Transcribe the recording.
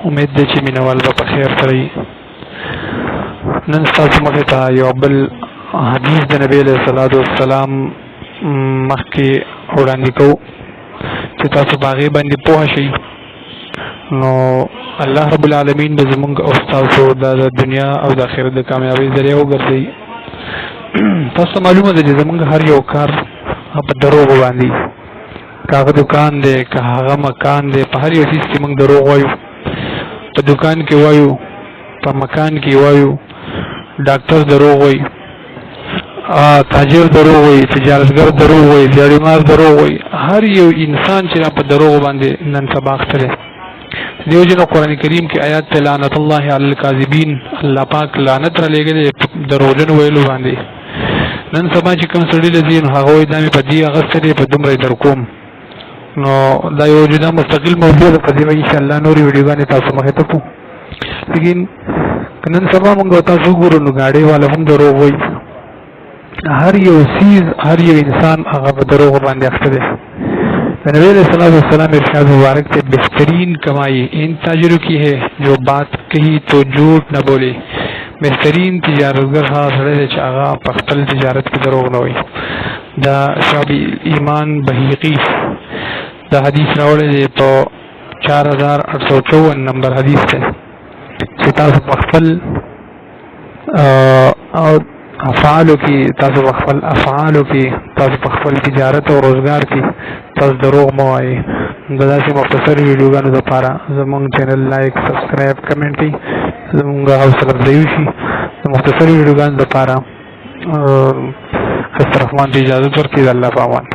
امید دی چې مینوال به په خیر سره وي. نن ستاسو مخې ته یو بل حدیث د نبی علیه الصلاۃ والسلام مخکې وړاندې کوو چې تاسو په هغې باندې پوه شئ. نو الله رب العالمین به زمونږ او ستاسو د دنیا او د آخرت د کامیابۍ ذریعه وګرځوي. تاسو ته معلومه ده چې زمونږ هر یو کار په دروغو باندې، که هغه دکان دی که هغه مکان دی، په هر یو څیز کې موږ دروغ وایو. په دکان کې وایو، په مکان کې وایو، ډاکټر دروغ وایي، تاجر دروغ وایي، تجارتګر دروغ وایي، دیاړیمار دروغ وایي. هر یو انسان چې په دروغ باندې نن سبا اخته دی. دیو جن قرآن کریم کې آیات ته لعنت الله علی الکاذبین، الله پاک لعنت را لګي دروغجن ویلو باندې. نن سبا چې کوم سړی لذي نو هغه وایي دا مې په دې اغستې په دومره در کوم. نو دا یو جدا مستقل موضوع ده، په دې ان شاء الله نورې ویډیوګانې تاسو مخې ته کوو. لیکن نن سبا موږ تاسو ګورو نو ګاډي والا هم دروغ وایي. هر یو چیز، هر یو انسان هغه په دروغ باندې اخته دی. نبی علیہ السلام ارشاد مبارک سے بہترین کمائی ان تاجروں کی ہے جو بات کہی تو جھوٹ نہ بولے. بہترین تجارتګر هغه سړی دی چې هغه په خپل تجارت کې دروغ نه وایي. دا شعب ایمان بهیقي دا حدیث راوړی دی په 4854 نمبر حدیث دی چې تاسو په خپل افعالو کې، تاسو په خپل افعالو کې، تاسو په خپل تجارت او روزګار کې تاسو دروغ مه وایئ. د داسې مختصر ویډیوګانو لپاره زموږ چینل لایک، سبسکرایب، کمنټ کړئ، زموږ حوصله افزایي وشي. د مختصر ویډیوګانو لپاره خسته رحمان ته اجازه ورکړئ. د الله په امان.